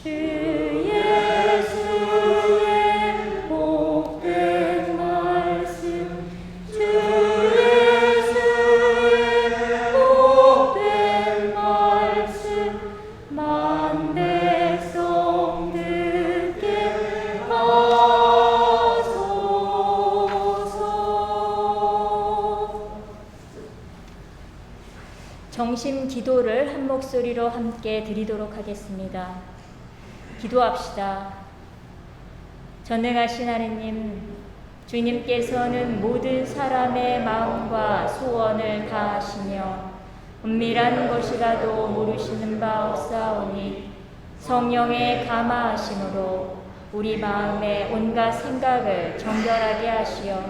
주 예수의 복된 말씀, 주 예수의 복된 말씀, 만 백성 듣게 하소서. 정심 기도를 한 목소리로 함께 드리도록 하겠습니다. 기도합시다. 전능하신 하느님, 주님께서는 모든 사람의 마음과 소원을 다 아시며 은밀한 것이라도 모르시는 바 없사오니 성령의 감화하심으로 우리 마음의 온갖 생각을 정결하게 하시어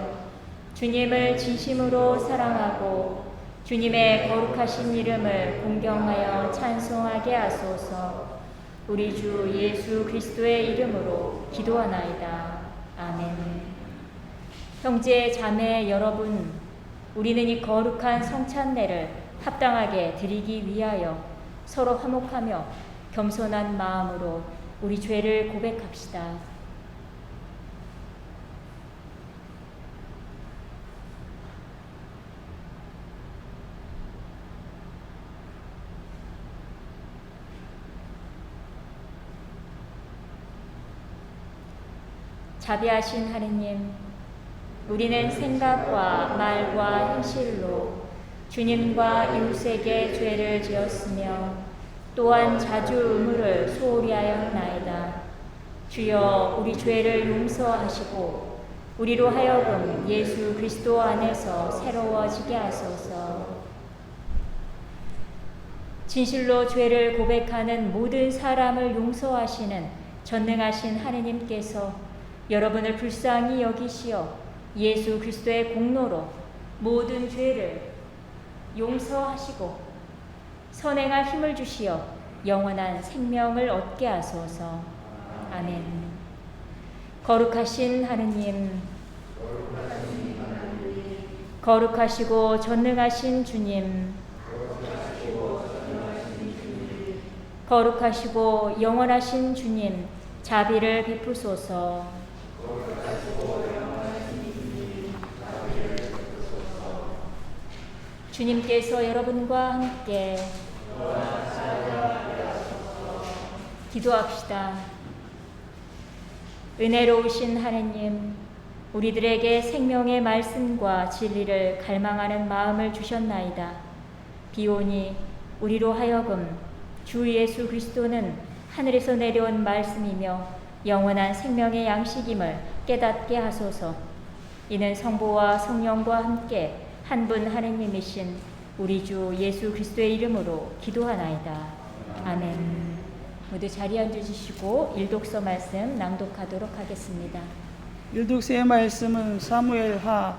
주님을 진심으로 사랑하고 주님의 거룩하신 이름을 공경하여 찬송하게 하소서. 우리 주 예수 그리스도의 이름으로 기도하나이다. 아멘. 형제 자매 여러분, 우리는 이 거룩한 성찬례를 합당하게 드리기 위하여 서로 화목하며 겸손한 마음으로 우리 죄를 고백합시다. 자비하신 하느님, 우리는 생각과 말과 행실로 주님과 이웃에게 죄를 지었으며 또한 자주 의무를 소홀히 하였나이다. 주여, 우리 죄를 용서하시고 우리로 하여금 예수 그리스도 안에서 새로워지게 하소서. 진실로 죄를 고백하는 모든 사람을 용서하시는 전능하신 하느님께서 여러분을 불쌍히 여기시어 예수 그리스도의 공로로 모든 죄를 용서하시고 선행할 힘을 주시어 영원한 생명을 얻게 하소서. 아멘. 거룩하신 하느님, 거룩하시고 전능하신 주님, 거룩하시고 영원하신 주님, 자비를 베푸소서. 주님께서 여러분과 함께 기도합시다. 은혜로우신 하느님, 우리들에게 생명의 말씀과 진리를 갈망하는 마음을 주셨나이다. 비오니 우리로 하여금 주 예수 그리스도는 하늘에서 내려온 말씀이며 영원한 생명의 양식임을 깨닫게 하소서. 이는 성부와 성령과 함께 한 분 하느님이신 우리 주 예수 그리스도의 이름으로 기도하나이다. 아멘. 모두 자리에 앉으시고 일독서 말씀 낭독하도록 하겠습니다. 일독서의 말씀은 사무엘하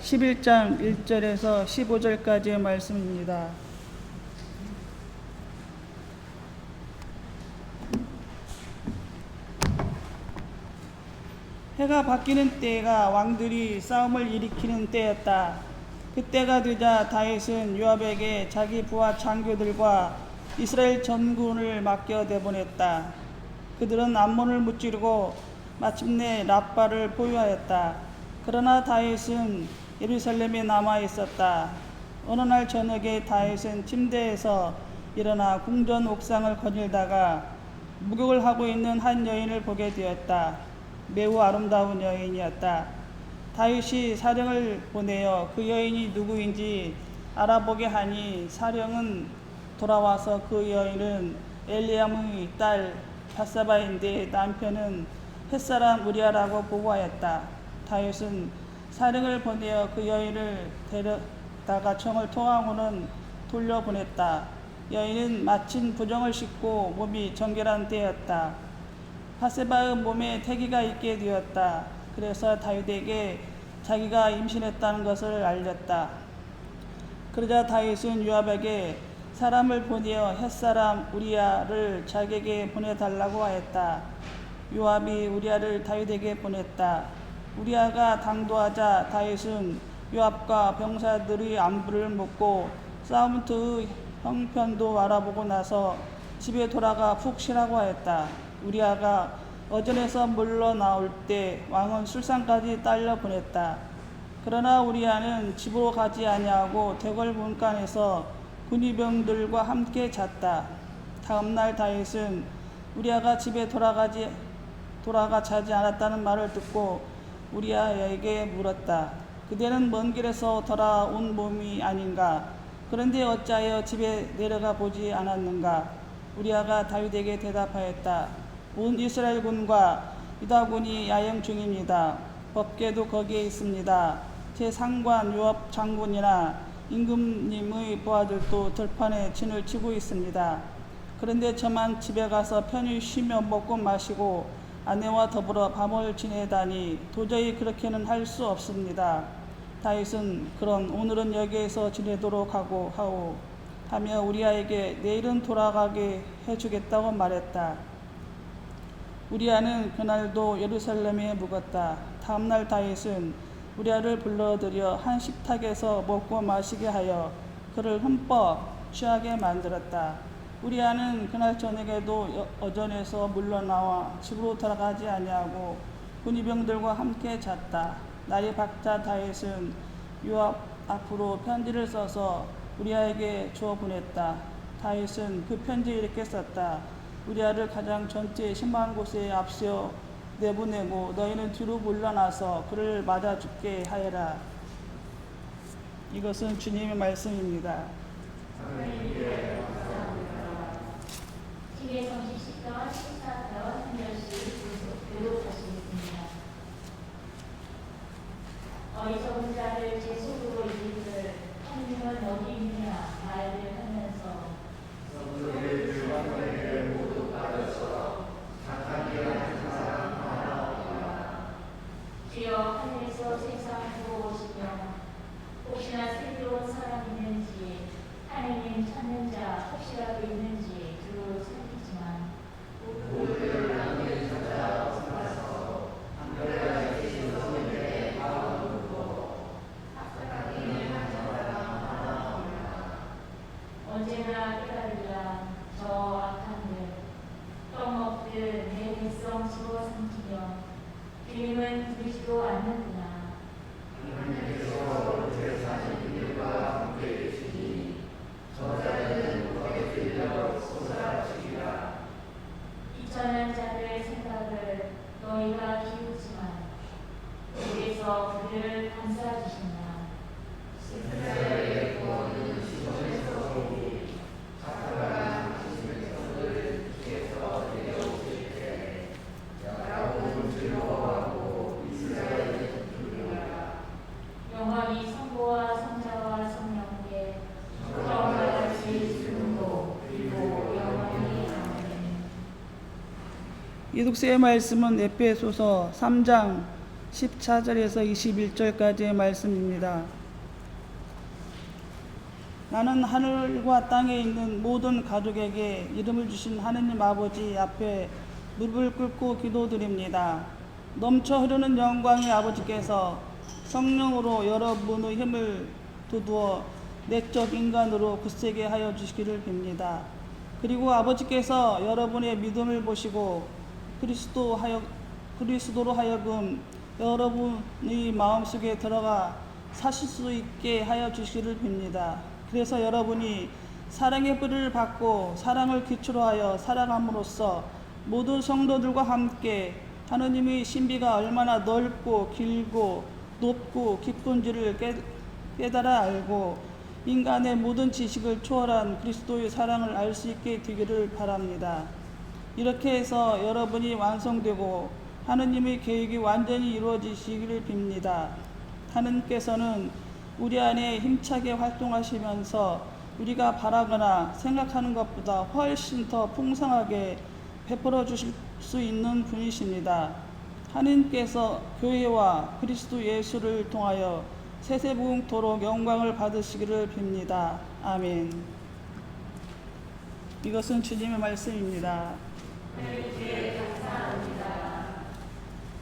11장 1절에서 15절까지의 말씀입니다. 해가 바뀌는 때가 왕들이 싸움을 일으키는 때였다. 그때가 되자 다윗은 요압에게 자기 부하 장교들과 이스라엘 전군을 맡겨 내보냈다. 그들은 암몬을 무찌르고 마침내 랍바를 포위하였다. 그러나 다윗은 예루살렘에 남아 있었다. 어느 날 저녁에 다윗은 침대에서 일어나 궁전 옥상을 거닐다가 목욕을 하고 있는 한 여인을 보게 되었다. 매우 아름다운 여인이었다. 다윗이 사령을 보내어 그 여인이 누구인지 알아보게 하니 사령은 돌아와서 그 여인은 엘리암의 딸 밧사바인데 남편은 햇사람 우리아라고 보고하였다. 다윗은 사령을 보내어 그 여인을 데려다가 청을 통하고는 돌려보냈다. 여인은 마침 부정을 씻고 몸이 정결한 때였다. 밧세바의 몸에 태기가 있게 되었다. 그래서 다윗에게 자기가 임신했다는 것을 알렸다. 그러자 다윗은 요압에게 사람을 보내어 햇사람 우리아를 자기에게 보내달라고 하였다. 요압이 우리아를 다윗에게 보냈다. 우리아가 당도하자 다윗은 요압과 병사들의 안부를 묻고 싸움터의 형편도 알아보고 나서 집에 돌아가 푹 쉬라고 하였다. 우리아가 어전에서 물러나올 때 왕은 술상까지 딸려 보냈다. 그러나 우리아는 집으로 가지 아니하고 대궐 문간에서 군의병들과 함께 잤다. 다음 날 다윗은 우리아가 집에 돌아가 자지 않았다는 말을 듣고 우리아에게 물었다. 그대는 먼 길에서 돌아온 몸이 아닌가? 그런데 어찌하여 집에 내려가 보지 않았는가? 우리아가 다윗에게 대답하였다. 온 이스라엘 군과 유다군이 야영 중입니다. 법궤도 거기에 있습니다. 제 상관 요압 장군이나 임금님의 부하들도 들판에 진을 치고 있습니다. 그런데 저만 집에 가서 편히 쉬며 먹고 마시고 아내와 더불어 밤을 지내다니 도저히 그렇게는 할 수 없습니다. 다윗은 그런 오늘은 여기에서 지내도록 하며 우리아에게 내일은 돌아가게 해주겠다고 말했다. 우리아는 그날도 예루살렘에 묵었다. 다음날 다윗은 우리아를 불러들여 한 식탁에서 먹고 마시게 하여 그를 흠뻑 취하게 만들었다. 우리아는 그날 저녁에도 어전에서 물러나와 집으로 돌아가지 아니하고 군의병들과 함께 잤다. 날이 밝자 다윗은 요압 앞으로 편지를 써서 우리아에게 주어 보냈다. 다윗은 그 편지에 이렇게 썼다. 우리아를 가장 전투에 심한 곳에 앞세워 내보내고 너희는 뒤로 물러나서 그를 맞아 죽게 하여라. 이것은 주님의 말씀입니다. 집에 정식 식전, 식사편 한 절씩 교독하시겠습니다. 어리석은 자를 제 속으로 이르기를 하느님은 어디 있느냐 말을 하면서 주여 하늘에서 세상 보고 오시며 혹시나 슬기로운 사람 있는지 하느님 찾는 자 혹시라도 있는지 두루 살피지만 언제나 깨달으라 저 악한 떡 먹듯 내 백성 집어삼키며 주님은 부르지도 않는구나. 비천한 자들의 생각을 너희가 기우지만 주께서 그들을 감싸주신다. 영원히 성부와 성자와 성령께 처음과 같이 지금도 그리고 영원히 아멘. 이독서의 말씀은 에베소서 3장 14절에서 21절까지의 말씀입니다. 나는 하늘과 땅에 있는 모든 가족에게 이름을 주신 하느님 아버지 앞에 무릎을 꿇고 기도드립니다. 넘쳐 흐르는 영광의 아버지께서 성령으로 여러분의 힘을 두두어 내적 인간으로 굳세게 하여 주시기를 빕니다. 그리고 아버지께서 여러분의 믿음을 보시고 그리스도로 하여금 여러분의 마음속에 들어가 사실 수 있게 하여 주시기를 빕니다. 그래서 여러분이 사랑의 뿌리를 받고 사랑을 기초로 하여 살아감으로써 모든 성도들과 함께 하느님의 신비가 얼마나 넓고 길고 높고 깊은지를 깨달아 알고 인간의 모든 지식을 초월한 그리스도의 사랑을 알 수 있게 되기를 바랍니다. 이렇게 해서 여러분이 완성되고 하느님의 계획이 완전히 이루어지시기를 빕니다. 하느님께서는 우리 안에 힘차게 활동하시면서 우리가 바라거나 생각하는 것보다 훨씬 더 풍성하게 베풀어 주실 수 있는 분이십니다. 하느님께서 교회와 그리스도 예수를 통하여 세세무궁토록 영광을 받으시기를 빕니다. 아멘. 이것은 주님의 말씀입니다. 하나님께 감사합니다.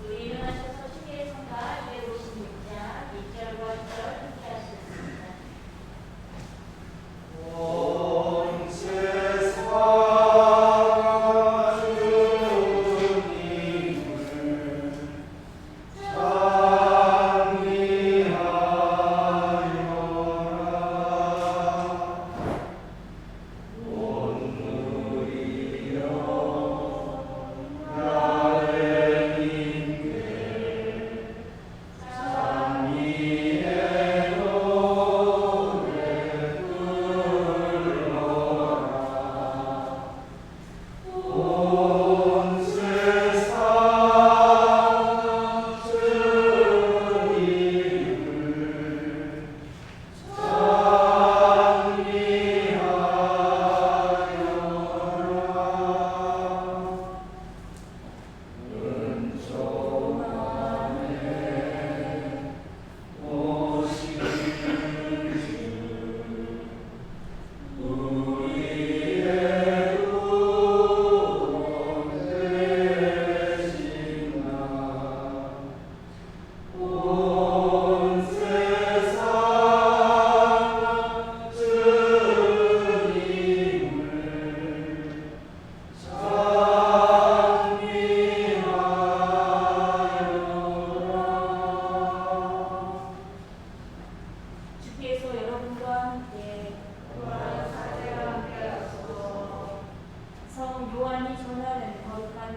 우리 일어나셔서 주의 성가 256장 1절과 2절 함께 하시겠습니다. 온 세상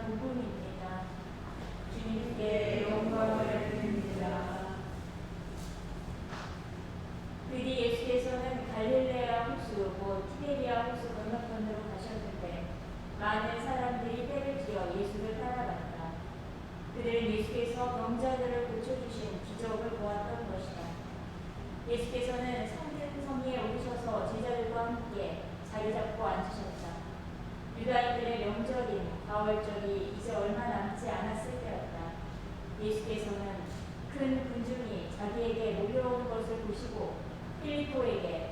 부분입니다. 주님께 영광을 드립니다. 그뒤 예수께서는 갈릴레아 호수 곧 티베리아 호수 건너편으로 가셨는데 많은 사람들이 때를 지어 예수를 따라갔다. 그들은 예수께서 병자들을 고쳐주신 기적을 보았던 것이다. 예수께서는 성든 성리에 오르셔서 제자들과 함께 자리 잡고 앉으셨다. 유다인들의 명절인 가월절이 이제 얼마 남지 않았을 때였다. 예수께서는 큰 군중이 자기에게 몰려오는 것을 보시고 필리포에게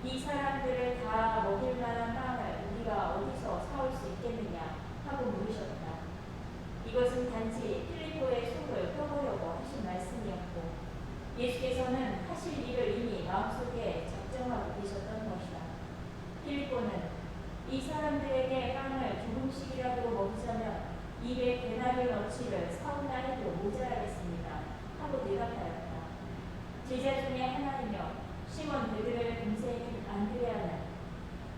이 사람들을 다 먹일 만한 빵을 우리가 어디서 사올 수 있겠느냐 하고 물으셨다. 이것은 단지 필리포의 속을 펴보려고 하신 말씀이었고 예수께서는 하실 일을 이미 마음속에 작정하고 계셨던 것이다. 필리포는 이 사람들에게 빵을 조금씩이라도 먹이자면 입에 데나리오너치를 사온다 해도 모자라겠습니다 하고 대답하였다. 제자 중에 하나이며 시몬 베드로의 동생인 안드레아는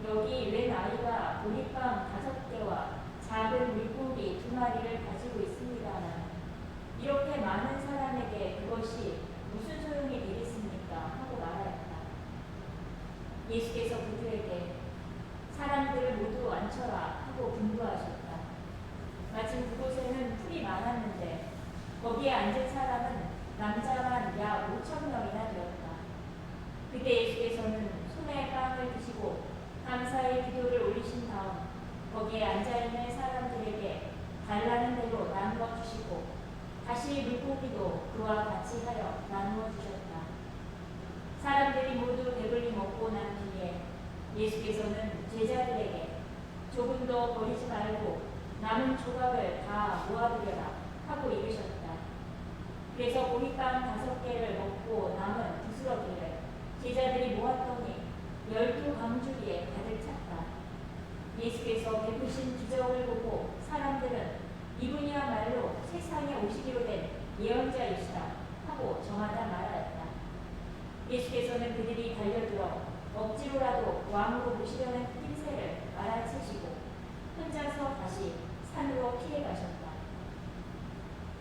여기 웬 아이가 보리빵 5개와 작은 물고기 2마리를 가지고 있습니다만 이렇게 많은 사람에게 그것이 무슨 소용이 되겠습니까? 하고 말하였다. 예수께서 그들에게 사람들을 모두 앉혀라 하고 분부하셨다. 마침 그곳에는 풀이 많았는데 거기에 앉은 사람은 남자만 약 5,000명이나 되었다. 그때 예수께서는 손에 빵을 드시고 감사의 기도를 올리신 다음 거기에 앉아있는 사람들에게 달라는 대로 나누어 주시고 다시 물고기도 그와 같이 하여 나누어 주셨다. 사람들이 모두 배불리 먹고 난 뒤에 예수께서는 제자들에게 조금 더 버리지 말고 남은 조각을 다 모아두려라 하고 이르셨다. 그래서 보리빵 5개를 먹고 남은 부스러기를 제자들이 모았더니 12광주리에 가득 찼다. 예수께서 베푸신 기적을 보고 사람들은 이분이야말로 세상에 오시기로 된 예언자이시다 하고 저마다 말하였다. 예수께서는 그들이 달려들어 억지로라도 왕으로 모시려는 낌새를 알아채시고 혼자서 다시 산으로 피해 가셨다.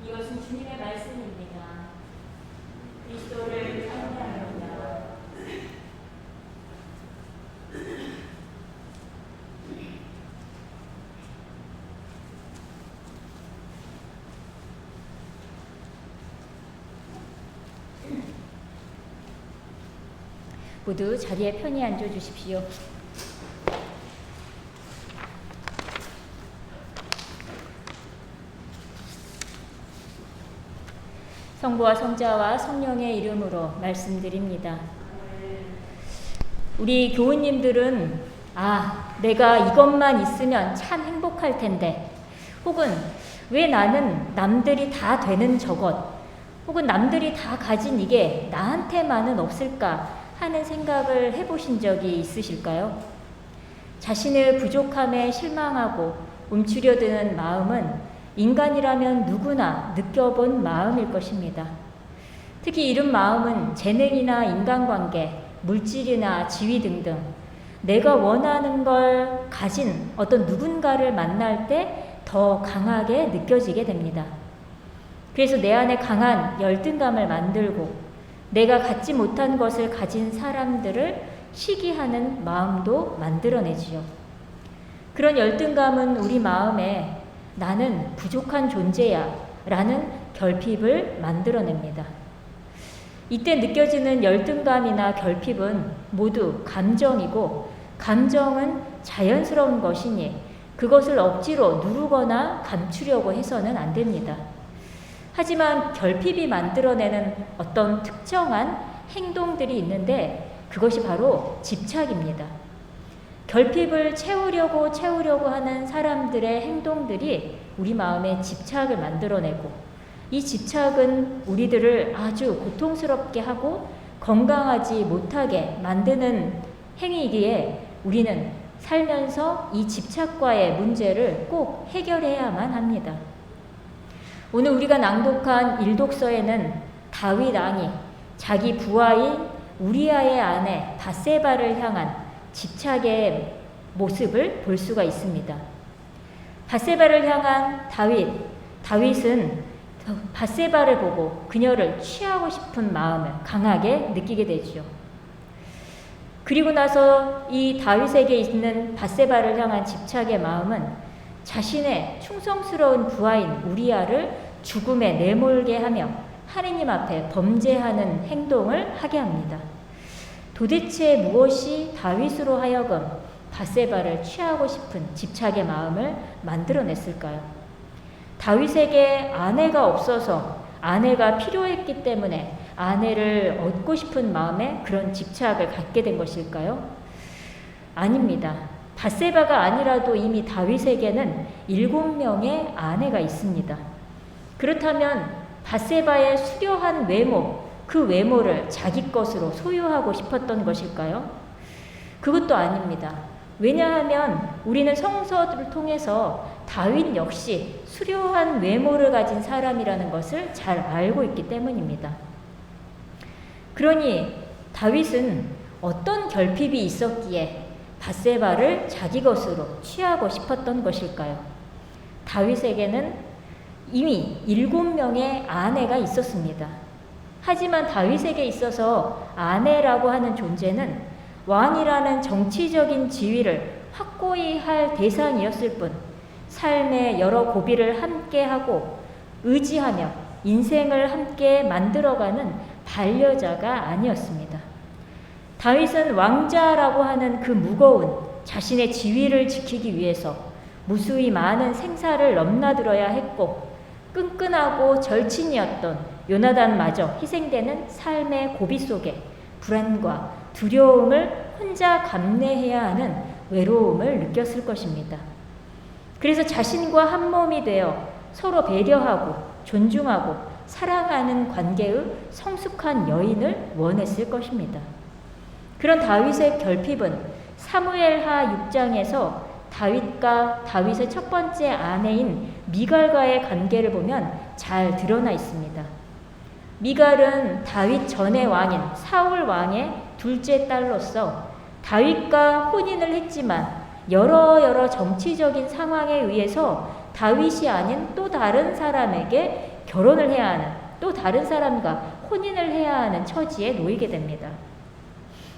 이것은 주님의 말씀입니다. 그리스도를 찬양합니다. 모두 자리에 편히 앉아 주십시오. 성부와 성자와 성령의 이름으로 말씀드립니다. 우리 교우님들은 내가 이것만 있으면 참 행복할 텐데, 혹은 왜 나는 남들이 다 되는 저것, 혹은 남들이 다 가진 이게 나한테만은 없을까 하는 생각을 해보신 적이 있으실까요? 자신의 부족함에 실망하고 움츠려드는 마음은 인간이라면 누구나 느껴본 마음일 것입니다. 특히 이런 마음은 재능이나 인간관계, 물질이나 지위 등등 내가 원하는 걸 가진 어떤 누군가를 만날 때 더 강하게 느껴지게 됩니다. 그래서 내 안에 강한 열등감을 만들고 내가 갖지 못한 것을 가진 사람들을 시기하는 마음도 만들어내지요. 그런 열등감은 우리 마음에 나는 부족한 존재야 라는 결핍을 만들어냅니다. 이때 느껴지는 열등감이나 결핍은 모두 감정이고 감정은 자연스러운 것이니 그것을 억지로 누르거나 감추려고 해서는 안 됩니다. 하지만 결핍이 만들어내는 어떤 특정한 행동들이 있는데 그것이 바로 집착입니다. 결핍을 채우려고 하는 사람들의 행동들이 우리 마음에 집착을 만들어내고 이 집착은 우리들을 아주 고통스럽게 하고 건강하지 못하게 만드는 행위이기에 우리는 살면서 이 집착과의 문제를 꼭 해결해야만 합니다. 오늘 우리가 낭독한 일독서에는 다윗 왕이 자기 부하인 우리아의 아내 밧세바를 향한 집착의 모습을 볼 수가 있습니다. 밧세바를 향한 다윗은 밧세바를 보고 그녀를 취하고 싶은 마음을 강하게 느끼게 되죠. 그리고 나서 이 다윗에게 있는 밧세바를 향한 집착의 마음은 자신의 충성스러운 부하인 우리아를 죽음에 내몰게 하며 하느님 앞에 범죄하는 행동을 하게 합니다. 도대체 무엇이 다윗으로 하여금 밧세바를 취하고 싶은 집착의 마음을 만들어냈을까요? 다윗에게 아내가 없어서 아내가 필요했기 때문에 아내를 얻고 싶은 마음에 그런 집착을 갖게 된 것일까요? 아닙니다. 밧세바가 아니라도 이미 다윗에게는 7명의 아내가 있습니다. 그렇다면 밧세바의 수려한 외모, 그 외모를 자기 것으로 소유하고 싶었던 것일까요? 그것도 아닙니다. 왜냐하면 우리는 성서를 통해서 다윗 역시 수려한 외모를 가진 사람이라는 것을 잘 알고 있기 때문입니다. 그러니 다윗은 어떤 결핍이 있었기에 밧세바를 자기 것으로 취하고 싶었던 것일까요? 다윗에게는 이미 7명의 아내가 있었습니다. 하지만 다윗에게 있어서 아내라고 하는 존재는 왕이라는 정치적인 지위를 확고히 할 대상이었을 뿐 삶의 여러 고비를 함께하고 의지하며 인생을 함께 만들어가는 반려자가 아니었습니다. 다윗은 왕자라고 하는 그 무거운 자신의 지위를 지키기 위해서 무수히 많은 생사를 넘나들어야 했고 끈끈하고 절친이었던 요나단마저 희생되는 삶의 고비 속에 불안과 두려움을 혼자 감내해야 하는 외로움을 느꼈을 것입니다. 그래서 자신과 한 몸이 되어 서로 배려하고 존중하고 사랑하는 관계의 성숙한 여인을 원했을 것입니다. 그런 다윗의 결핍은 사무엘하 6장에서 다윗과 다윗의 첫 번째 아내인 미갈과의 관계를 보면 잘 드러나 있습니다. 미갈은 다윗 전의 왕인 사울 왕의 둘째 딸로서 다윗과 혼인을 했지만 여러 정치적인 상황에 의해서 다윗이 아닌 또 다른 사람에게 결혼을 해야 하는, 또 다른 사람과 혼인을 해야 하는 처지에 놓이게 됩니다.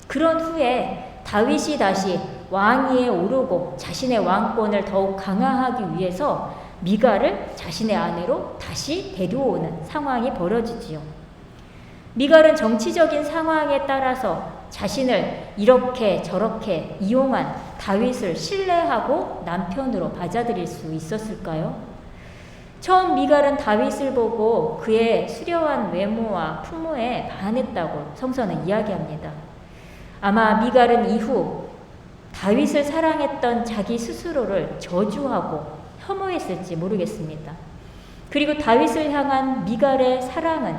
그런 후에 다윗이 다시 왕위에 오르고 자신의 왕권을 더욱 강화하기 위해서 미갈을 자신의 아내로 다시 데려오는 상황이 벌어지지요. 미갈은 정치적인 상황에 따라서 자신을 이렇게 저렇게 이용한 다윗을 신뢰하고 남편으로 받아들일 수 있었을까요? 처음 미갈은 다윗을 보고 그의 수려한 외모와 풍모에 반했다고 성서는 이야기합니다. 아마 미갈은 이후 다윗을 사랑했던 자기 스스로를 저주하고 혐오했을지 모르겠습니다. 그리고 다윗을 향한 미갈의 사랑은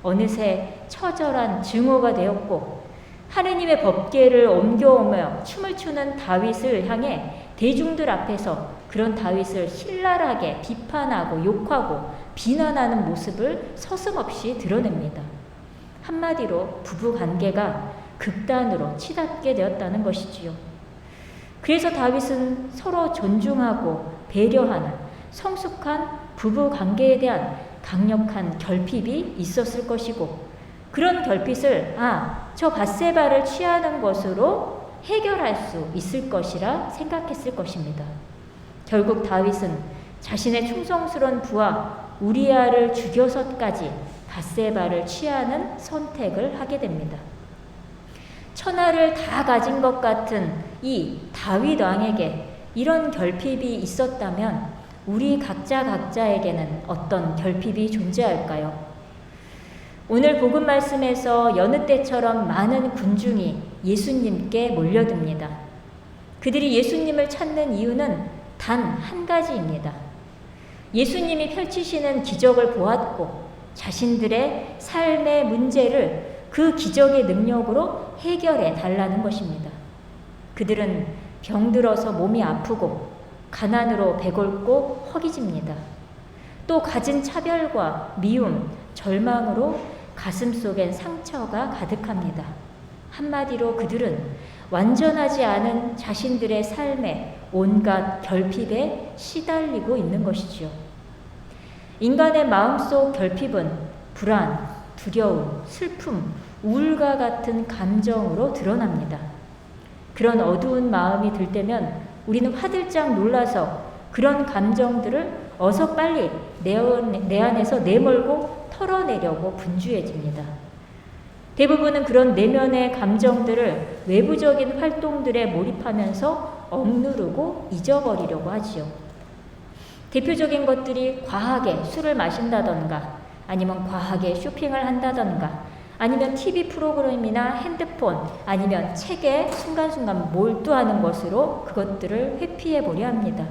어느새 처절한 증오가 되었고 하느님의 법궤를 옮겨오며 춤을 추는 다윗을 향해 대중들 앞에서 그런 다윗을 신랄하게 비판하고 욕하고 비난하는 모습을 서슴없이 드러냅니다. 한마디로 부부 관계가 극단으로 치닫게 되었다는 것이지요. 그래서 다윗은 서로 존중하고 배려하는 성숙한 부부 관계에 대한 강력한 결핍이 있었을 것이고 그런 결핍을 저 밧세바를 취하는 것으로 해결할 수 있을 것이라 생각했을 것입니다. 결국 다윗은 자신의 충성스러운 부하 우리아를 죽여서까지 밧세바를 취하는 선택을 하게 됩니다. 천하를 다 가진 것 같은 이 다윗 왕에게 이런 결핍이 있었다면 우리 각자에게는 어떤 결핍이 존재할까요? 오늘 복음 말씀에서 여느 때처럼 많은 군중이 예수님께 몰려듭니다. 그들이 예수님을 찾는 이유는 단 한 가지입니다. 예수님이 펼치시는 기적을 보았고 자신들의 삶의 문제를 그 기적의 능력으로 해결해 달라는 것입니다. 그들은 병들어서 몸이 아프고 가난으로 배골고 허기집니다. 또 가진 차별과 미움, 절망으로 가슴속엔 상처가 가득합니다. 한마디로 그들은 완전하지 않은 자신들의 삶에 온갖 결핍에 시달리고 있는 것이지요. 인간의 마음속 결핍은 불안, 두려움, 슬픔, 우울과 같은 감정으로 드러납니다. 그런 어두운 마음이 들 때면 우리는 화들짝 놀라서 그런 감정들을 어서 빨리 내 안에서 내몰고 털어내려고 분주해집니다. 대부분은 그런 내면의 감정들을 외부적인 활동들에 몰입하면서 억누르고 잊어버리려고 하지요. 대표적인 것들이 과하게 술을 마신다던가, 아니면 과하게 쇼핑을 한다던가, 아니면 TV 프로그램이나 핸드폰, 아니면 책에 순간순간 몰두하는 것으로 그것들을 회피해 보려 합니다.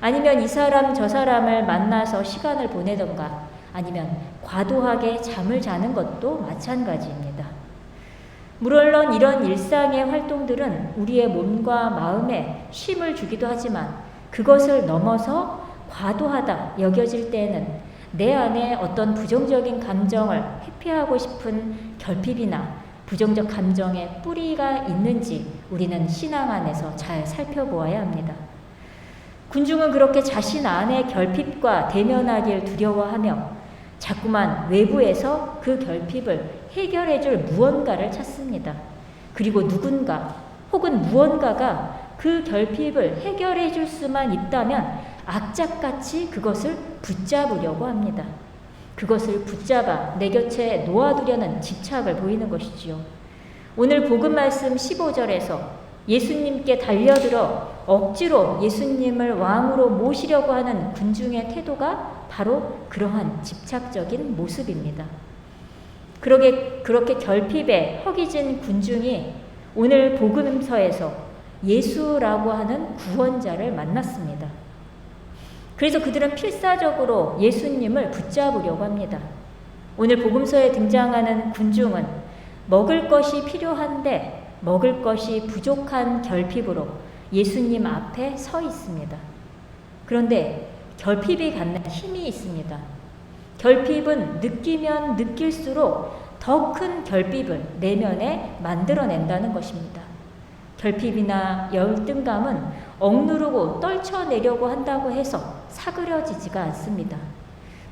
아니면 이 사람 저 사람을 만나서 시간을 보내던가, 아니면 과도하게 잠을 자는 것도 마찬가지입니다. 물론 이런 일상의 활동들은 우리의 몸과 마음에 쉼을 주기도 하지만 그것을 넘어서 과도하다 여겨질 때에는 내 안에 어떤 부정적인 감정을 회피하고 싶은 결핍이나 부정적 감정의 뿌리가 있는지 우리는 신앙 안에서 잘 살펴보아야 합니다. 군중은 그렇게 자신 안의 결핍과 대면하길 두려워하며 자꾸만 외부에서 그 결핍을 해결해 줄 무언가를 찾습니다. 그리고 누군가 혹은 무언가가 그 결핍을 해결해 줄 수만 있다면 악착같이 그것을 붙잡으려고 합니다. 그것을 붙잡아 내 곁에 놓아두려는 집착을 보이는 것이지요. 오늘 복음 말씀 15절에서 예수님께 달려들어 억지로 예수님을 왕으로 모시려고 하는 군중의 태도가 바로 그러한 집착적인 모습입니다. 그렇게 결핍에 허기진 군중이 오늘 복음서에서 예수라고 하는 구원자를 만났습니다. 그래서 그들은 필사적으로 예수님을 붙잡으려고 합니다. 오늘 복음서에 등장하는 군중은 먹을 것이 필요한데 먹을 것이 부족한 결핍으로 예수님 앞에 서 있습니다. 그런데 결핍이 갖는 힘이 있습니다. 결핍은 느끼면 느낄수록 더 큰 결핍을 내면에 만들어낸다는 것입니다. 결핍이나 열등감은 억누르고 떨쳐내려고 한다고 해서 사그려지지가 않습니다.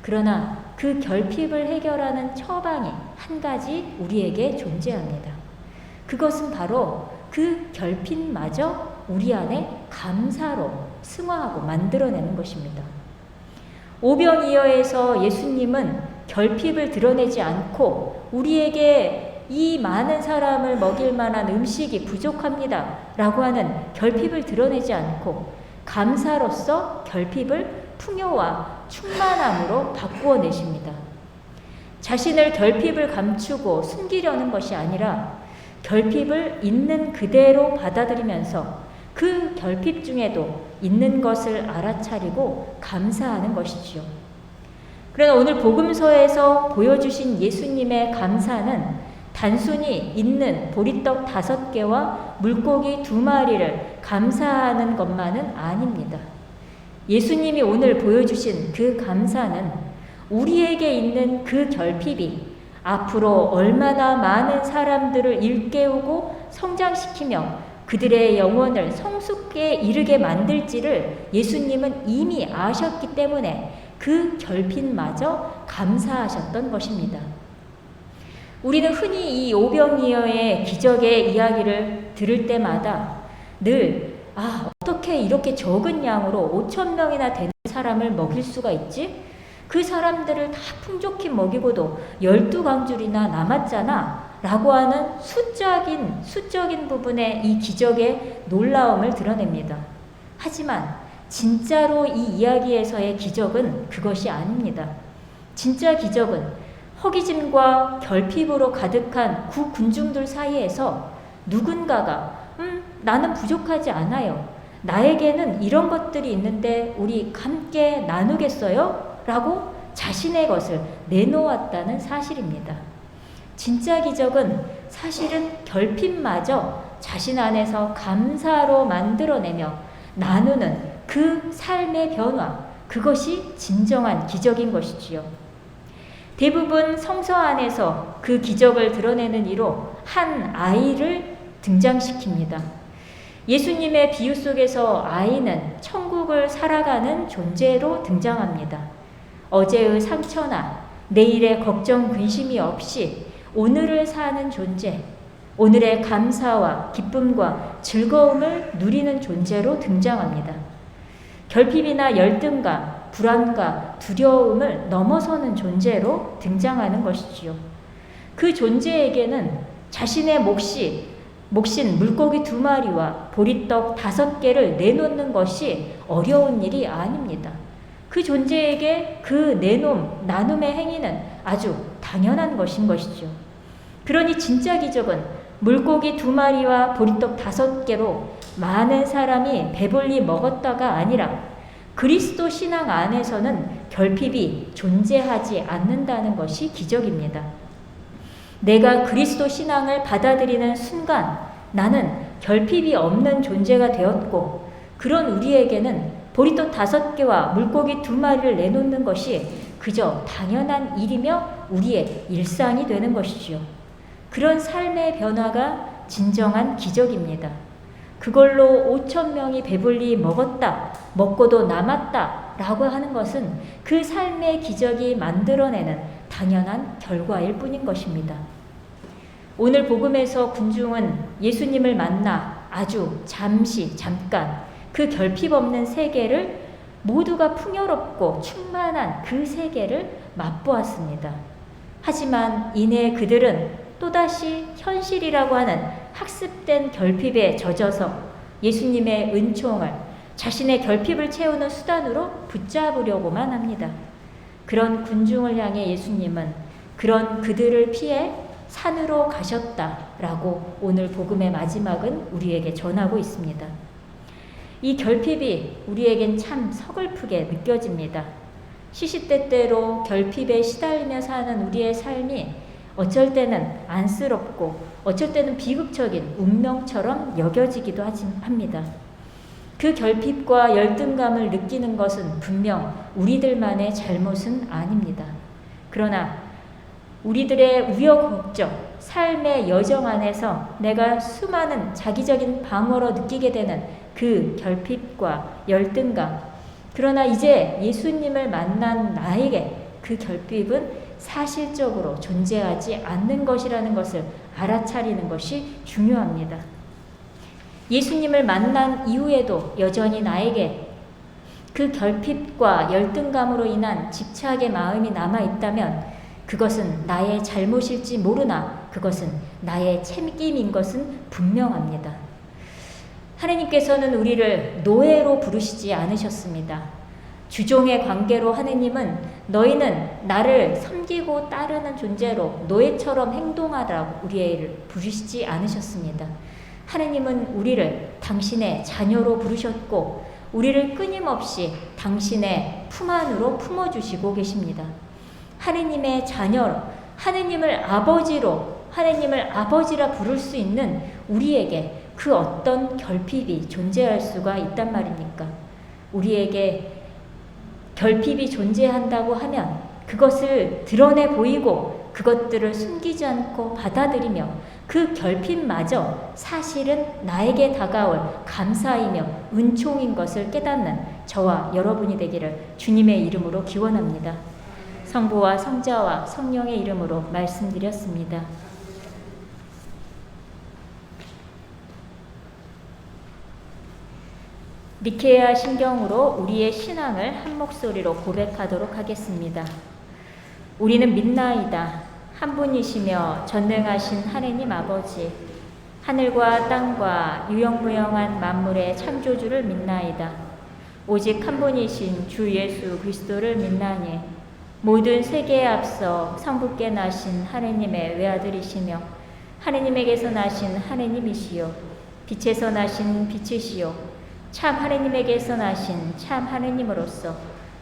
그러나 그 결핍을 해결하는 처방이 한 가지 우리에게 존재합니다. 그것은 바로 그 결핍마저 우리 안에 감사로 승화하고 만들어내는 것입니다. 오병이어에서 예수님은 결핍을 드러내지 않고 우리에게 이 많은 사람을 먹일 만한 음식이 부족합니다 라고 하는 결핍을 드러내지 않고 감사로서 결핍을 풍요와 충만함으로 바꾸어 내십니다. 자신을 결핍을 감추고 숨기려는 것이 아니라 결핍을 있는 그대로 받아들이면서 그 결핍 중에도 있는 것을 알아차리고 감사하는 것이지요. 그러나 오늘 복음서에서 보여주신 예수님의 감사는 단순히 있는 보리떡 5개와 물고기 2마리를 감사하는 것만은 아닙니다. 예수님이 오늘 보여주신 그 감사는 우리에게 있는 그 결핍이 앞으로 얼마나 많은 사람들을 일깨우고 성장시키며 그들의 영혼을 성숙에 이르게 만들지를 예수님은 이미 아셨기 때문에 그 결핍마저 감사하셨던 것입니다. 우리는 흔히 이 오병이어의 기적의 이야기를 들을 때마다 늘 어떻게 이렇게 적은 양으로 5,000명이나 되는 사람을 먹일 수가 있지? 그 사람들을 다 풍족히 먹이고도 12광줄이나 남았잖아 라고 하는 수적인 부분의 이 기적의 놀라움을 드러냅니다. 하지만 진짜로 이 이야기에서의 기적은 그것이 아닙니다. 진짜 기적은 허기짐과 결핍으로 가득한 그 군중들 사이에서 누군가가 나는 부족하지 않아요. 나에게는 이런 것들이 있는데 우리 함께 나누겠어요? 라고 자신의 것을 내놓았다는 사실입니다. 진짜 기적은 사실은 결핍마저 자신 안에서 감사로 만들어내며 나누는 그 삶의 변화, 그것이 진정한 기적인 것이지요. 대부분 성서 안에서 그 기적을 드러내는 이로 한 아이를 등장시킵니다. 예수님의 비유 속에서 아이는 천국을 살아가는 존재로 등장합니다. 어제의 상처나 내일의 걱정 근심이 없이 오늘을 사는 존재, 오늘의 감사와 기쁨과 즐거움을 누리는 존재로 등장합니다. 결핍이나 열등감, 불안과 두려움을 넘어서는 존재로 등장하는 것이지요. 그 존재에게는 자신의 몫인 물고기 2마리와 보리떡 5개를 내놓는 것이 어려운 일이 아닙니다. 그 존재에게 그 나눔의 행위는 아주 당연한 것인 것이죠. 그러니 진짜 기적은 물고기 2마리와 보리떡 5개로 많은 사람이 배불리 먹었다가 아니라 그리스도 신앙 안에서는 결핍이 존재하지 않는다는 것이 기적입니다. 내가 그리스도 신앙을 받아들이는 순간 나는 결핍이 없는 존재가 되었고, 그런 우리에게는 보리떡 5개와 물고기 2마리를 내놓는 것이 그저 당연한 일이며 우리의 일상이 되는 것이지요. 그런 삶의 변화가 진정한 기적입니다. 그걸로 5,000명이 배불리 먹었다, 먹고도 남았다 라고 하는 것은 그 삶의 기적이 만들어내는 당연한 결과일 뿐인 것입니다. 오늘 복음에서 군중은 예수님을 만나 아주 잠깐 그 결핍 없는 세계를 모두가 풍요롭고 충만한 그 세계를 맛보았습니다. 하지만 이내 그들은 또다시 현실이라고 하는 학습된 결핍에 젖어서 예수님의 은총을 자신의 결핍을 채우는 수단으로 붙잡으려고만 합니다. 그런 군중을 향해 예수님은 그런 그들을 피해 산으로 가셨다라고 오늘 복음의 마지막은 우리에게 전하고 있습니다. 이 결핍이 우리에겐 참 서글프게 느껴집니다. 시시때때로 결핍에 시달리며 사는 우리의 삶이 어쩔 때는 안쓰럽고 어쩔 때는 비극적인 운명처럼 여겨지기도 합니다. 그 결핍과 열등감을 느끼는 것은 분명 우리들만의 잘못은 아닙니다. 그러나 우리들의 우여곡절, 삶의 여정 안에서 내가 수많은 자기적인 방어로 느끼게 되는 그 결핍과 열등감, 그러나 이제 예수님을 만난 나에게 그 결핍은 사실적으로 존재하지 않는 것이라는 것을 알아차리는 것이 중요합니다. 예수님을 만난 이후에도 여전히 나에게 그 결핍과 열등감으로 인한 집착의 마음이 남아있다면 그것은 나의 잘못일지 모르나 그것은 나의 책임인 것은 분명합니다. 하나님께서는 우리를 노예로 부르시지 않으셨습니다. 주종의 관계로 하느님은 너희는 나를 섬기고 따르는 존재로 노예처럼 행동하라고 우리를 부르시지 않으셨습니다. 하느님은 우리를 당신의 자녀로 부르셨고 우리를 끊임없이 당신의 품 안으로 품어주시고 계십니다. 하느님의 자녀로, 하느님을 아버지라 부를 수 있는 우리에게 그 어떤 결핍이 존재할 수가 있단 말입니까? 우리에게 결핍이 존재한다고 하면 그것을 드러내 보이고 그것들을 숨기지 않고 받아들이며 그 결핍마저 사실은 나에게 다가올 감사이며 은총인 것을 깨닫는 저와 여러분이 되기를 주님의 이름으로 기원합니다. 성부와 성자와 성령의 이름으로 말씀드렸습니다. 니케아 신경으로 우리의 신앙을 한 목소리로 고백하도록 하겠습니다. 우리는 믿나이다. 한 분이시며 전능하신 하느님 아버지, 하늘과 땅과 유영무영한 만물의 창조주를 믿나이다. 오직 한 분이신 주 예수 그리스도를 믿나니 모든 세계에 앞서 성부께 나신 하느님의 외아들이시며 하느님에게서 나신 하느님이시요 빛에서 나신 빛이시요 참 하느님에게서 나신 참 하느님으로서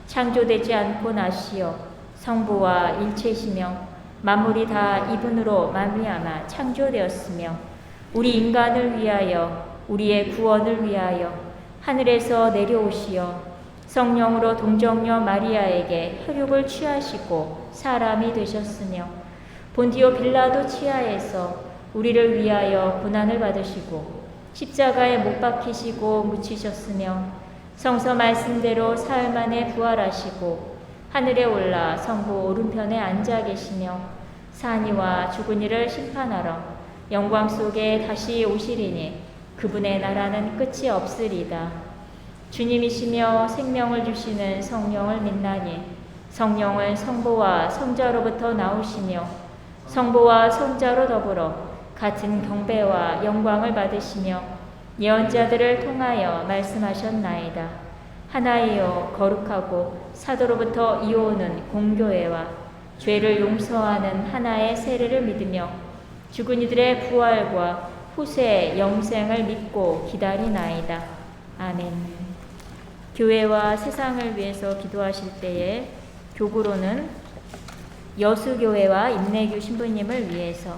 창조되지 않고 나시어 성부와 일체시며 만물이 다 이분으로 말미암아 창조되었으며 우리 인간을 위하여 우리의 구원을 위하여 하늘에서 내려오시어 성령으로 동정녀 마리아에게 혈육을 취하시고 사람이 되셨으며 본디오 빌라도 치하에서 우리를 위하여 고난을 받으시고 십자가에 못 박히시고 묻히셨으며 성서 말씀대로 사흘 만에 부활하시고 하늘에 올라 성부 오른편에 앉아 계시며 산이와 죽은 이를 심판하러 영광 속에 다시 오시리니 그분의 나라는 끝이 없으리다. 주님이시며 생명을 주시는 성령을 믿나니 성령은 성부와 성자로부터 나오시며 성부와 성자로 더불어 같은 경배와 영광을 받으시며 예언자들을 통하여 말씀하셨나이다. 하나이요 거룩하고 사도로부터 이어오는 공교회와 죄를 용서하는 하나의 세례를 믿으며 죽은 이들의 부활과 후세의 영생을 믿고 기다리나이다. 아멘. 교회와 세상을 위해서 기도하실 때에 교구로는 여수교회와 임내규 신부님을 위해서,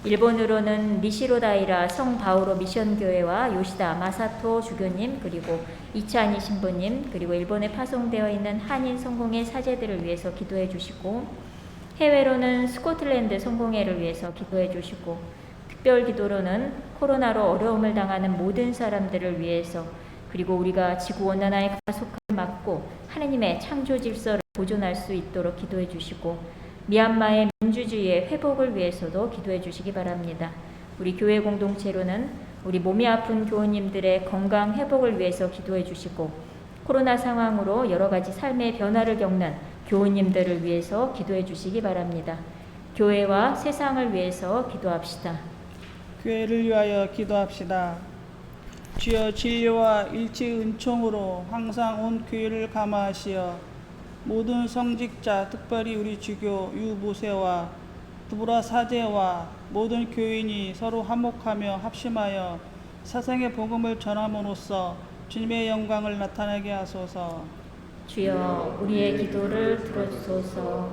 일본으로는 니시로다이라 성바오로 미션교회와 요시다 마사토 주교님, 그리고 이찬희 신부님, 그리고 일본에 파송되어 있는 한인 성공회 사제들을 위해서 기도해 주시고, 해외로는 스코틀랜드 성공회를 위해서 기도해 주시고, 특별 기도로는 코로나로 어려움을 당하는 모든 사람들을 위해서, 그리고 우리가 지구온난화의 가속화를 막고 하나님의 창조 질서를 보존할 수 있도록 기도해 주시고, 미얀마의 민주주의의 회복을 위해서도 기도해 주시기 바랍니다. 우리 교회 공동체로는 우리 몸이 아픈 교우님들의 건강 회복을 위해서 기도해 주시고, 코로나 상황으로 여러 가지 삶의 변화를 겪는 교우님들을 위해서 기도해 주시기 바랍니다. 교회와 세상을 위해서 기도합시다. 교회를 위하여 기도합시다. 주여, 진리와 일치 은총으로 항상 온 교회를 감화하시어 모든 성직자, 특별히 우리 주교 유보세와 두브라 사제와 모든 교인이 서로 화목하며 합심하여 세상의 복음을 전함으로써 주님의 영광을 나타내게 하소서. 주여, 우리의 기도를 들어주소서.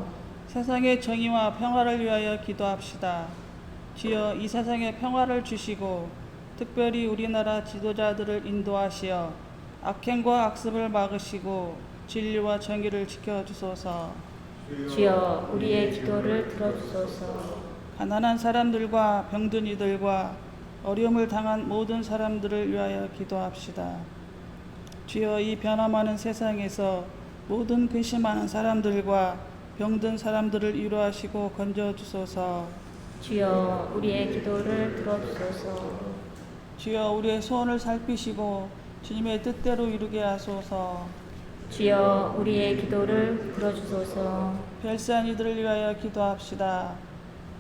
세상의 정의와 평화를 위하여 기도합시다. 주여, 이 세상에 평화를 주시고 특별히 우리나라 지도자들을 인도하시어 악행과 악습을 막으시고 진리와 정의를 지켜주소서. 주여, 우리의 기도를 들어주소서. 가난한 사람들과 병든 이들과 어려움을 당한 모든 사람들을 위하여 기도합시다. 주여, 이 변화많은 세상에서 모든 근심하는 사람들과 병든 사람들을 위로하시고 건져주소서. 주여, 우리의 기도를 들어주소서. 주여, 우리의 소원을 살피시고 주님의 뜻대로 이루게 하소서. 주여, 우리의 기도를 들어주소서. 별세한 이들을 위하여 기도합시다.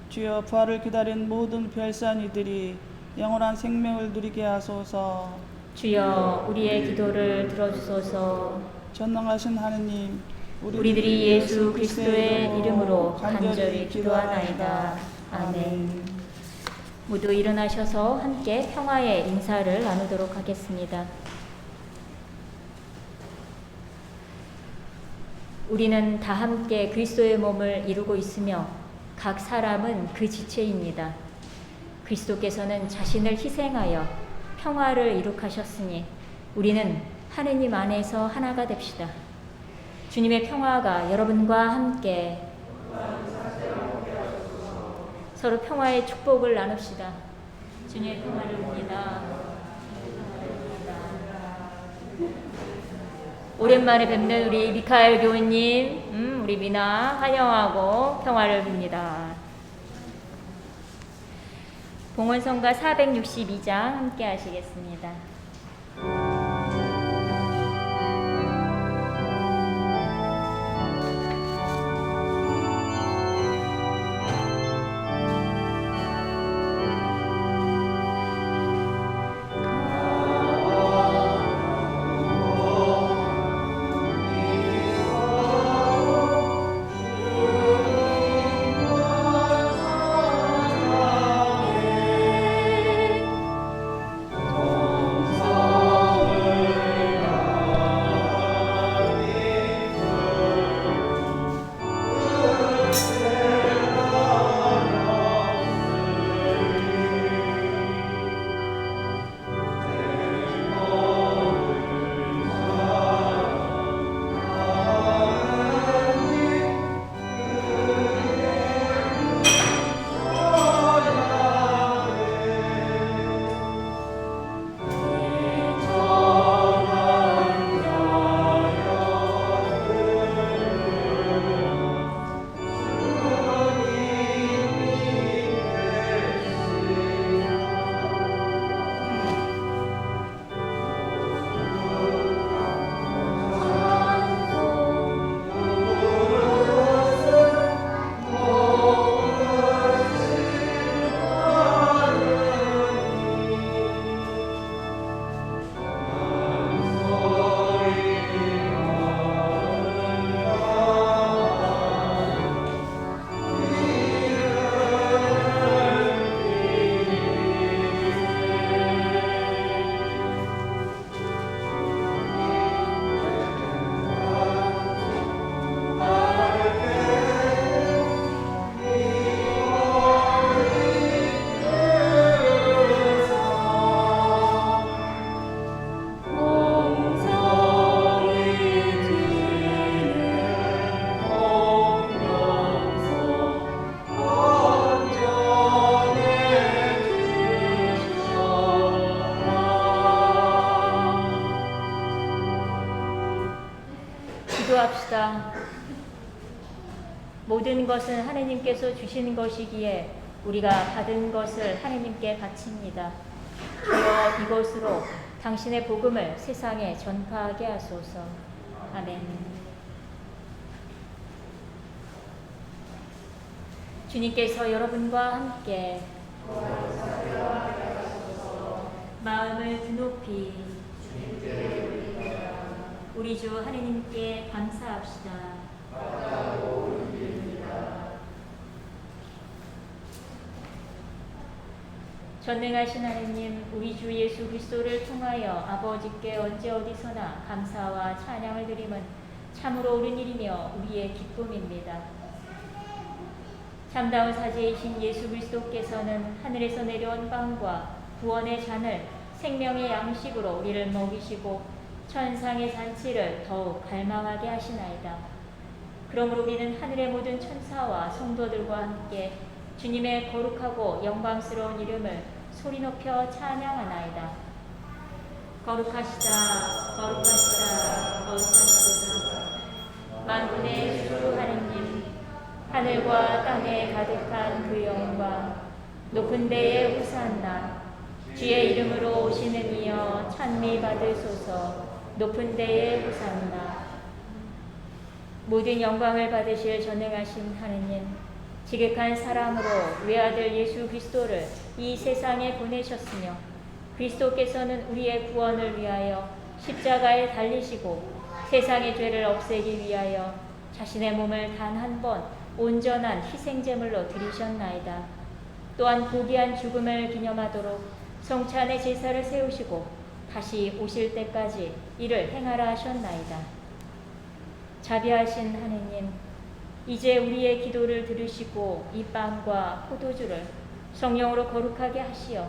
주여, 부활을 기다린 모든 별세한 이들이 영원한 생명을 누리게 하소서. 주여, 우리의 기도를 들어주소서. 전능하신 하느님, 우리들이 예수 그리스도의 이름으로 간절히 기도하나이다. 아멘. 모두 일어나셔서 함께 평화의 인사를 나누도록 하겠습니다. 우리는 다 함께 그리스도의 몸을 이루고 있으며 각 사람은 그 지체입니다. 그리스도께서는 자신을 희생하여 평화를 이룩하셨으니 우리는 하느님 안에서 하나가 됩시다. 주님의 평화가 여러분과 함께, 서로 평화의 축복을 나눕시다. 주님의 평화를 빕니다. 오랜만에 뵙는 우리 미카엘 교우님, 우리 미나 환영하고 평화를 빕니다. 봉헌성가 462장 함께 하시겠습니다. 기도합시다. 모든 것은 하느님께서 주시는 것이기에 우리가 받은 것을 하느님께 바칩니다. 주여 이것으로 당신의 복음을 세상에 전파하게 하소서. 아멘. 주님께서 여러분과 함께 마음을 드높이 우리 주 하느님께 감사합시다. 전능하신 하느님, 우리 주 예수 그리스도를 통하여 아버지께 언제 어디서나 감사와 찬양을 드림은 참으로 옳은 일이며 우리의 기쁨입니다. 참다운 사제이신 예수 그리스도께서는 하늘에서 내려온 빵과 구원의 잔을 생명의 양식으로 우리를 먹이시고 천상의 잔치를 더욱 갈망하게 하시나이다. 그러므로 우리는 하늘의 모든 천사와 성도들과 함께 주님의 거룩하고 영광스러운 이름을 소리 높여 찬양하나이다. 거룩하시다, 거룩하시다, 거룩하시다. 만군의 주 하느님, 하늘과 땅에 가득한 그 영광, 높은 데에 호산나. 주의 이름으로 오시는 이여 찬미 받으소서. 높은 데에 호산나. 모든 영광을 받으실 전능하신 하느님, 지극한 사랑으로 외아들 예수 그리스도를 이 세상에 보내셨으며 그리스도께서는 우리의 구원을 위하여 십자가에 달리시고 세상의 죄를 없애기 위하여 자신의 몸을 단 한 번 온전한 희생제물로 드리셨나이다. 또한 고귀한 죽음을 기념하도록 성찬의 제사를 세우시고 다시 오실 때까지 이를 행하라 하셨나이다. 자비하신 하느님, 이제 우리의 기도를 들으시고 이 빵과 포도주를 성령으로 거룩하게 하시어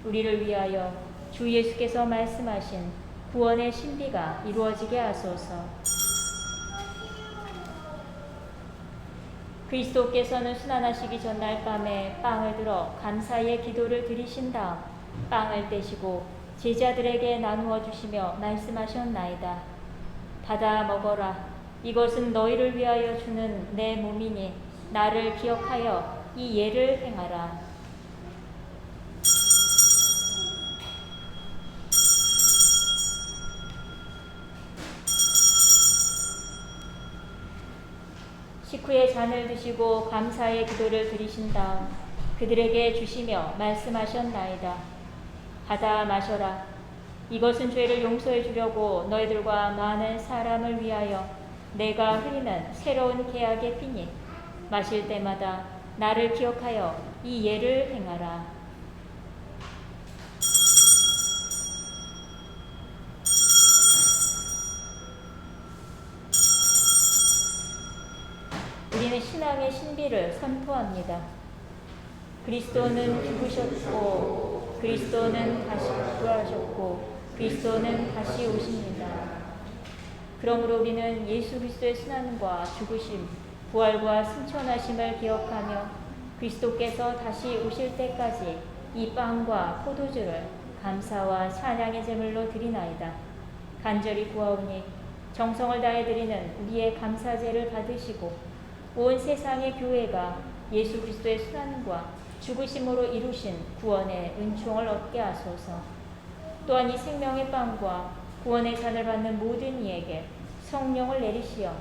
우리를 위하여 주 예수께서 말씀하신 구원의 신비가 이루어지게 하소서. 그리스도께서는 순환하시기 전날 밤에 빵을 들어 감사의 기도를 드리신 다음 빵을 떼시고 제자들에게 나누어 주시며 말씀하셨나이다. 받아 먹어라. 이것은 너희를 위하여 주는 내 몸이니 나를 기억하여 이 예를 행하라. 식후에 잔을 드시고 감사의 기도를 드리신 다음 그들에게 주시며 말씀하셨나이다. 받아 마셔라. 이것은 죄를 용서해 주려고 너희들과 많은 사람을 위하여 내가 흘리는 새로운 계약의 피니 마실 때마다 나를 기억하여 이 예를 행하라. 우리는 신앙의 신비를 선포합니다. 그리스도는 죽으셨고 그리스도는 다시 부활하셨고 그리스도는 다시 오십니다. 그러므로 우리는 예수 그리스도의 순환과 죽으심, 부활과 승천하심을 기억하며 그리스도께서 다시 오실 때까지 이 빵과 포도주를 감사와 찬양의 제물로 드리나이다. 간절히 구하오니 정성을 다해 드리는 우리의 감사제를 받으시고 온 세상의 교회가 예수 그리스도의 순환과 죽으심으로 이루신 구원의 은총을 얻게 하소서. 또한 이 생명의 빵과 구원의 잔을 받는 모든 이에게 성령을 내리시어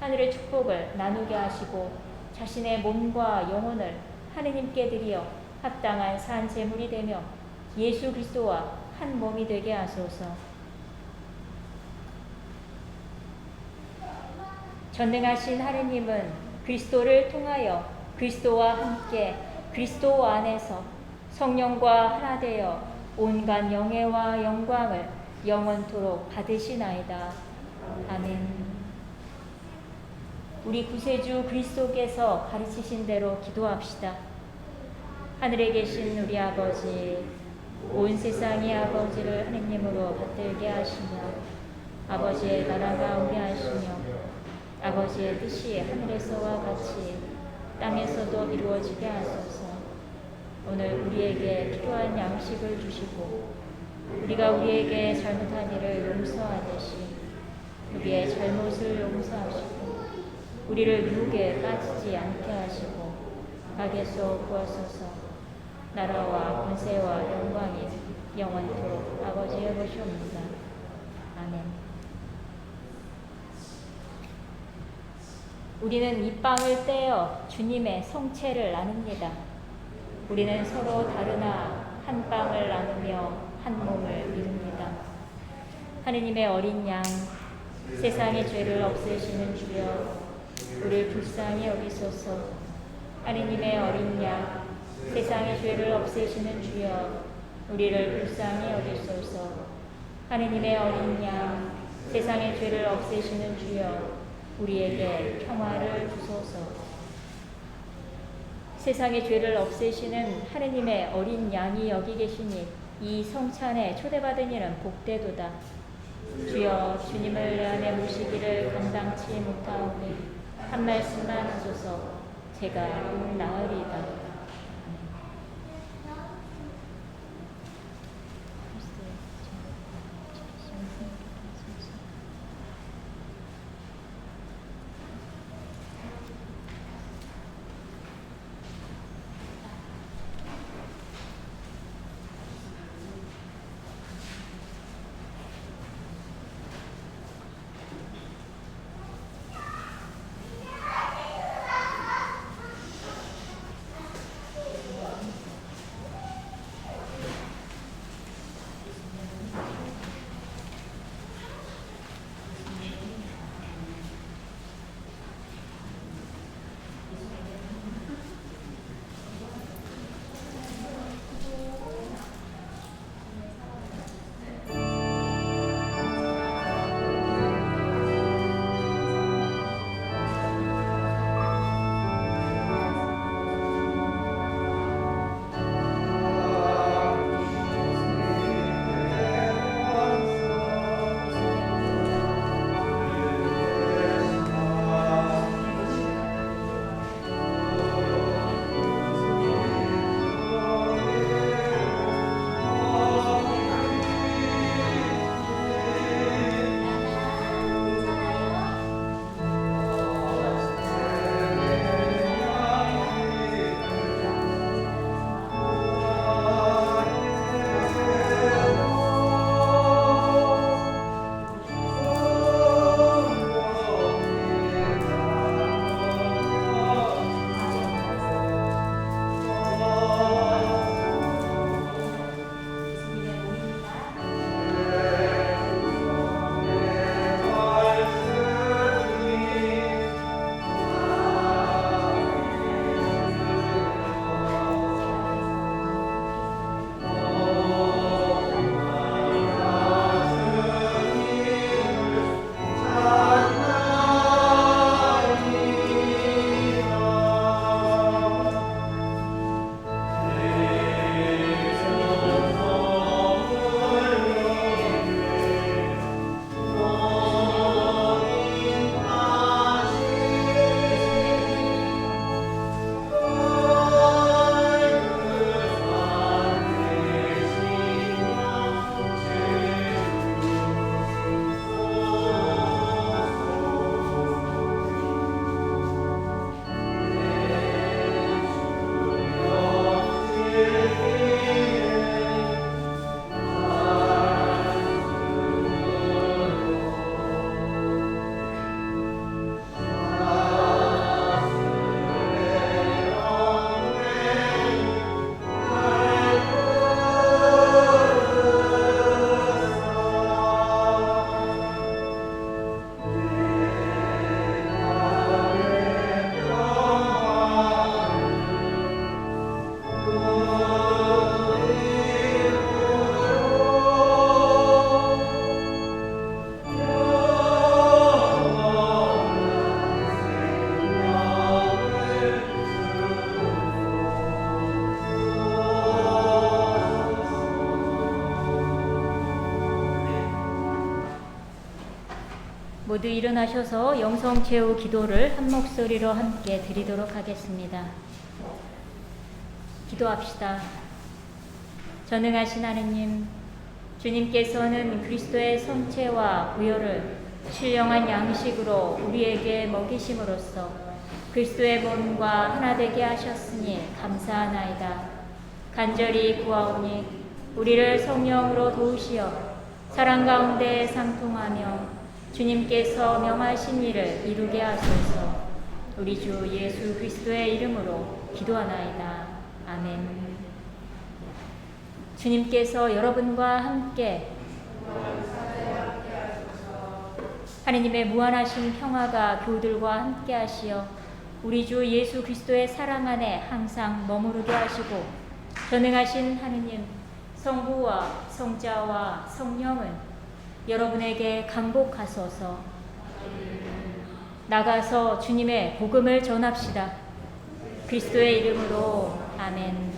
하늘의 축복을 나누게 하시고 자신의 몸과 영혼을 하느님께 드리어 합당한 산 제물이 되며 예수 그리스도와 한 몸이 되게 하소서. 전능하신 하느님은 그리스도를 통하여 그리스도와 함께 그리스도 안에서 성령과 하나 되어 온갖 영예와 영광을 영원토록 받으시나이다. 아멘. 우리 구세주 그리스도께서 가르치신 대로 기도합시다. 하늘에 계신 우리 아버지, 온 세상의 아버지를 하느님으로 받들게 하시며 아버지의 나라가 오게 하시며 아버지의 뜻이 하늘에서와 같이 땅에서도 이루어지게 하소서. 오늘 우리에게 필요한 양식을 주시고 우리가 우리에게 잘못한 일을 용서하듯이 우리의 잘못을 용서하시고 우리를 유혹에 빠지지 않게 하시고 악에서 구하소서. 나라와 권세와 영광이 영원토록 아버지의 것이옵니다. 아멘. 우리는 이 빵을 떼어 주님의 성체를 나눕니다. 우리는 서로 다르나 한 빵을 나누며 한 몸을 이룹니다. 하느님의 어린 양, 세상의 죄를 없애시는 주여, 우리를 불쌍히 여기소서. 하느님의 어린 양, 세상의 죄를 없애시는 주여, 우리를 불쌍히 여기소서. 하느님의 어린 양, 세상의 죄를 없애시는 주여, 우리에게 평화를 주소서. 세상의 죄를 없애시는 하느님의 어린 양이 여기 계시니 이 성찬에 초대받은 이는 복되도다. 주여, 주님을 내 안에 모시기를 감당치 못하오니 한 말씀만 하소서. 제가 나으리이다. 모두 일어나셔서 영성 제후 기도를 한 목소리로 함께 드리도록 하겠습니다. 기도합시다. 전능하신 하느님, 주님께서는 그리스도의 성체와 부요를 신령한 양식으로 우리에게 먹이심으로써 그리스도의 몸과 하나 되게 하셨으니 감사하나이다. 간절히 구하오니 우리를 성령으로 도우시어 사랑 가운데 상통하며 주님께서 명하신 일을 이루게 하소서. 우리 주 예수 그리스도의 이름으로 기도하나이다. 아멘. 주님께서 여러분과 함께 하느님의 무한하신 평화가 교우들과 함께 하시어 우리 주 예수 그리스도의 사랑 안에 항상 머무르게 하시고 전능하신 하느님 성부와 성자와 성령은 여러분에게 강복하소서. 나가서 주님의 복음을 전합시다. 그리스도의 이름으로 아멘.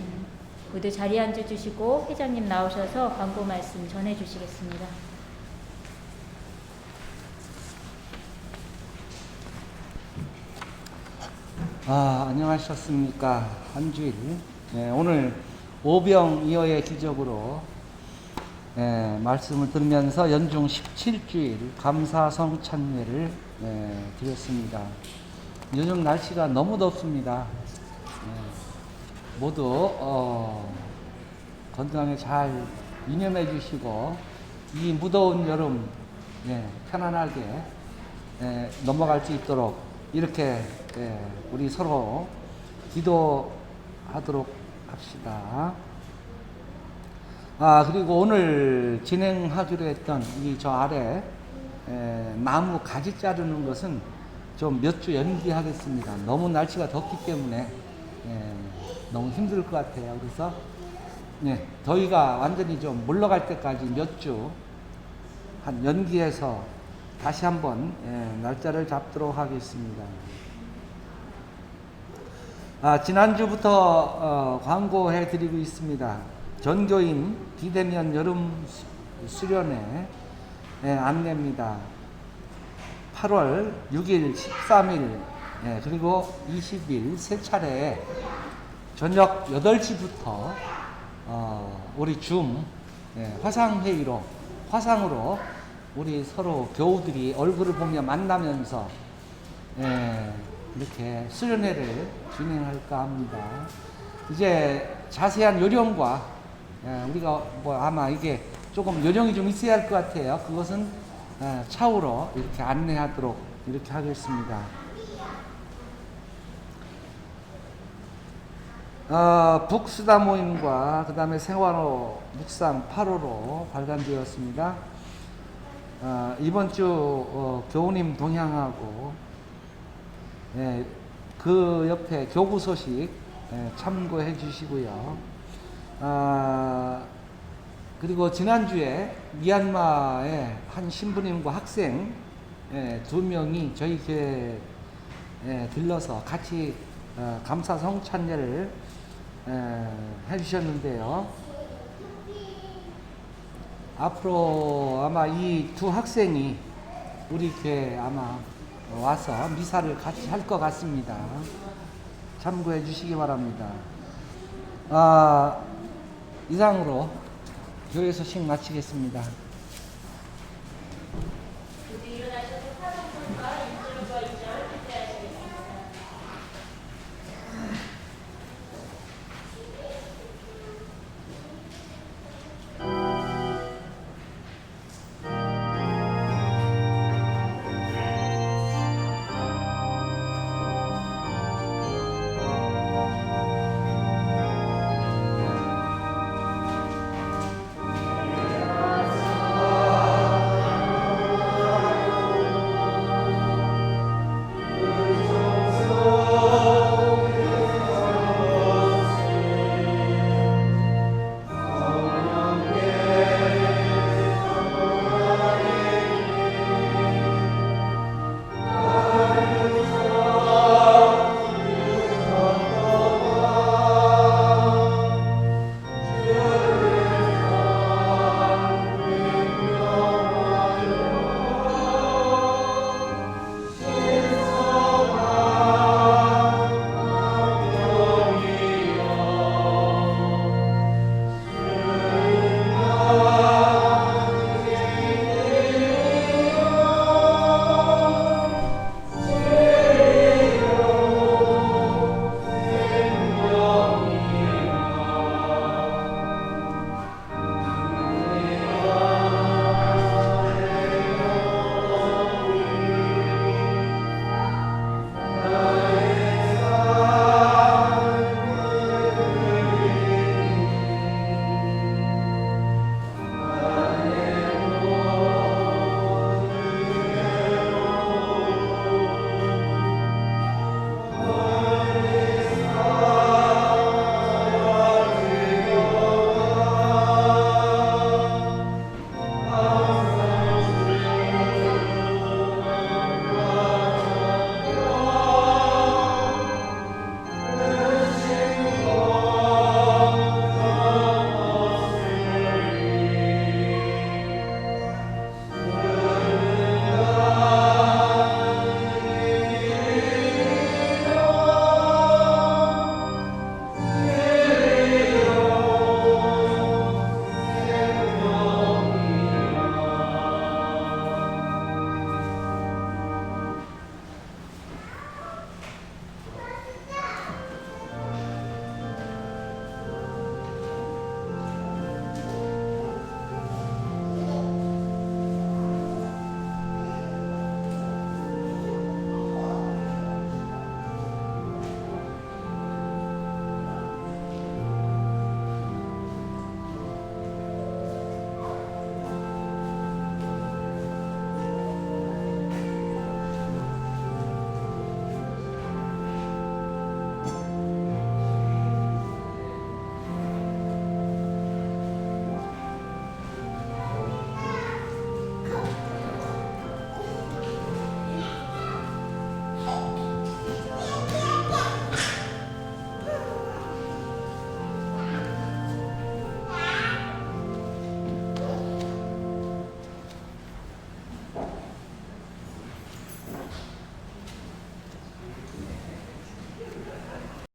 모두 자리에 앉아주시고 회장님 나오셔서 광고 말씀 전해주시겠습니다. 안녕하셨습니까? 한 주일 오늘 오병이어의 기적으로 말씀을 들으면서 연중 17주일 감사성 찬례를 드렸습니다. 요즘 날씨가 너무 덥습니다. 모두 건강에 잘 이념해 주시고 이 무더운 여름 편안하게 넘어갈 수 있도록 이렇게 우리 서로 기도하도록 합시다. 그리고 오늘 진행하기로 했던 이 저 아래 나무 가지 자르는 것은 좀 몇 주 연기하겠습니다. 너무 날씨가 덥기 때문에 너무 힘들 것 같아요. 그래서 더위가 완전히 좀 물러갈 때까지 몇 주 한 연기해서 다시 한번 날짜를 잡도록 하겠습니다. 지난주부터 광고해 드리고 있습니다. 전교인 비대면 여름 수련회 안내입니다. 8월 6일, 13일 그리고 20일 세 차례 저녁 8시부터 우리 화상으로 우리 서로 교우들이 얼굴을 보며 만나면서 이렇게 수련회를 진행할까 합니다. 이제 자세한 요령과 우리가 아마 이게 조금 요령이 좀 있어야 할 것 같아요. 그것은 차후로 이렇게 안내하도록 이렇게 하겠습니다. 북수다 모임과 그 다음에 생활호 묵상 8호로 발간되었습니다. 이번 주 교우님 동향하고 그 옆에 교구 소식 참고해 주시고요. 그리고 지난주에 미얀마의 한 신부님과 학생 2명이 저희 교회에 들러서 같이 감사성 찬례를 해주셨는데요. 앞으로 아마 이 두 학생이 우리 교회에 아마 와서 미사를 같이 할 것 같습니다. 참고해 주시기 바랍니다. 이상으로 교회 소식 마치겠습니다.